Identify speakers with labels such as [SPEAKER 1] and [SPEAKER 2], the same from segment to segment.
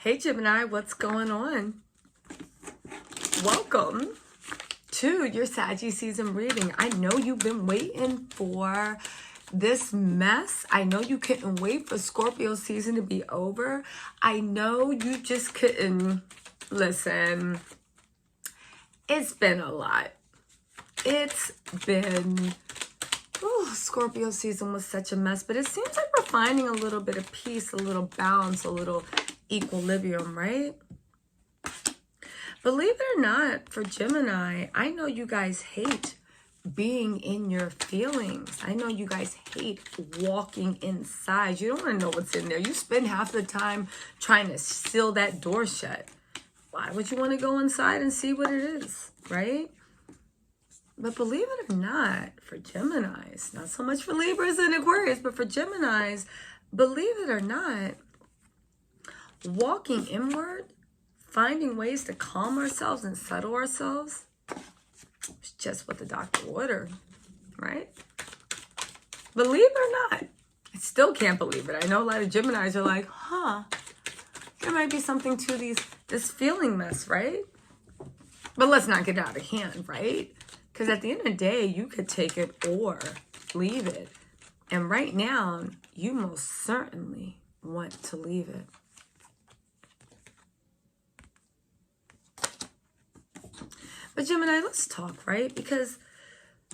[SPEAKER 1] Hey Gemini, what's going on? Welcome to your Saggy season reading. I know you've been waiting for this mess. I know you couldn't wait for Scorpio season to be over. I know you just couldn't. Listen, it's been a lot. It's been... Scorpio season was such a mess, but it seems like we're finding a little bit of peace, a little balance, a little equilibrium, right? Believe it or not, for Gemini, I know you guys hate being in your feelings. I know you guys hate walking inside. You don't want to know what's in there. You spend half the time trying to seal that door shut. Why would you want to go inside and see what it is, right? But believe it or not, for Geminis, not so much for Libras and Aquarius, but for Geminis, believe it or not, walking inward, finding ways to calm ourselves and settle ourselves, it's just what the doctor ordered, right? Believe it or not, I still can't believe it. I know a lot of Geminis are like, there might be something to this feeling mess, right? But let's not get out of hand, right? Because at the end of the day, you could take it or leave it. And right now, you most certainly want to leave it. But Gemini, let's talk, right? Because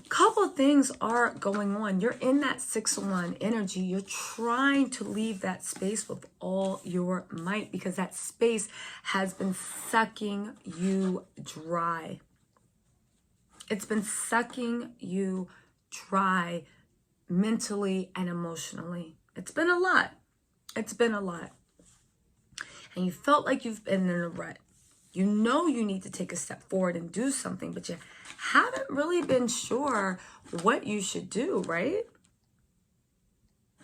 [SPEAKER 1] a couple of things are going on. You're in that 6-1 energy. You're trying to leave that space with all your might because that space has been sucking you dry. It's been sucking you dry mentally and emotionally. It's been a lot. It's been a lot. And you felt like you've been in a rut. You know you need to take a step forward and do something, but you haven't really been sure what you should do, right?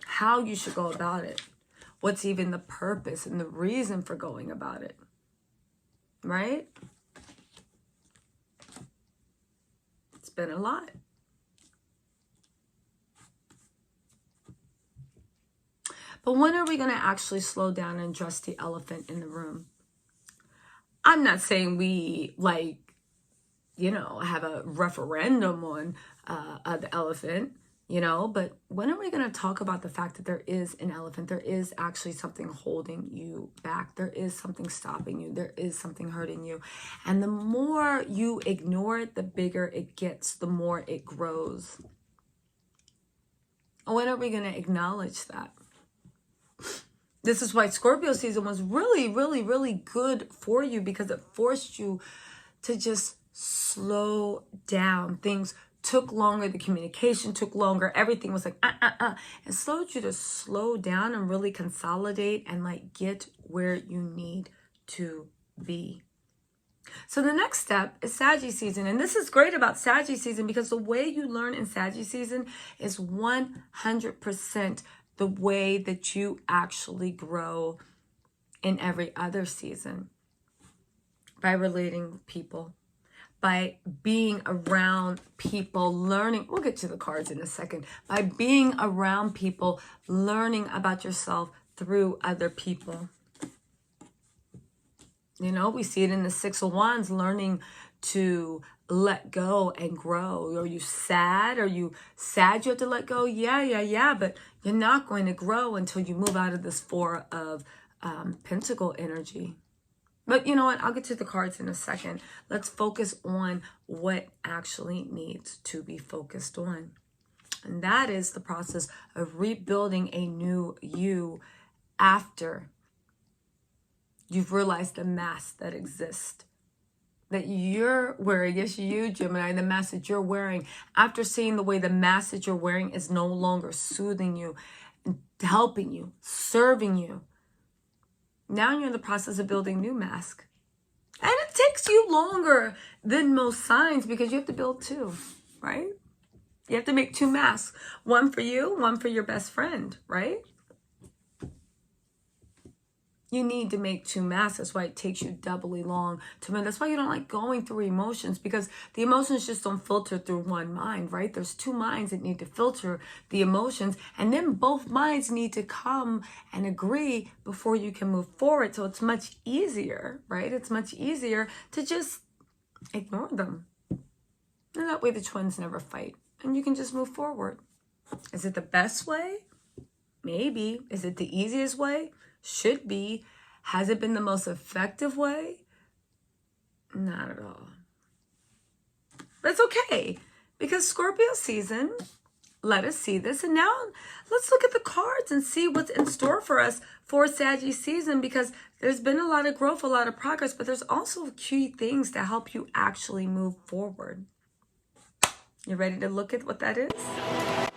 [SPEAKER 1] How you should go about it. What's even the purpose and the reason for going about it, right? It's been a lot. But when are we going to actually slow down and address the elephant in the room? I'm not saying we, have a referendum on the elephant, but when are we going to talk about the fact that there is an elephant? There is actually something holding you back. There is something stopping you. There is something hurting you. And the more you ignore it, the bigger it gets, the more it grows. When are we going to acknowledge that? This is why Scorpio season was really, really, really good for you because it forced you to just slow down. Things took longer. The communication took longer. Everything was like, It slowed you to slow down and really consolidate and get where you need to be. So the next step is Saggy season. And this is great about Saggy season because the way you learn in Saggy season is 100% the way that you actually grow in every other season. By relating with people, by being around people, learning. We'll get to the cards in a second. By being around people, learning about yourself through other people. We see it in the 6 of Wands, learning to let go and grow. Are you sad? Are you sad you have to let go? Yeah. But you're not going to grow until you move out of this 4 of Pentacle energy. But you know what? I'll get to the cards in a second. Let's focus on what actually needs to be focused on. And that is the process of rebuilding a new you after you've realized the mask that exists. That you're wearing, yes, you, Gemini, the mask that you're wearing, after seeing the way the mask that you're wearing is no longer soothing you, helping you, serving you. Now you're in the process of building new mask. And it takes you longer than most signs because you have to build 2, right? You have to make 2 masks. One for you, one for your best friend, right? You need to make two masks. That's why it takes you doubly long to make. That's why you don't like going through emotions, because the emotions just don't filter through one mind, right? There's two minds that need to filter the emotions, and then both minds need to come and agree before you can move forward. So it's much easier, right? It's much easier to just ignore them. And that way the twins never fight, and you can just move forward. Is it the best way? Maybe. Is it the easiest way? Should be. Has it been the most effective way? Not at all. But it's okay, because Scorpio season, let us see this. And now let's look at the cards and see what's in store for us for Saggy season, because there's been a lot of growth, a lot of progress, but there's also key things to help you actually move forward. You ready to look at what that is?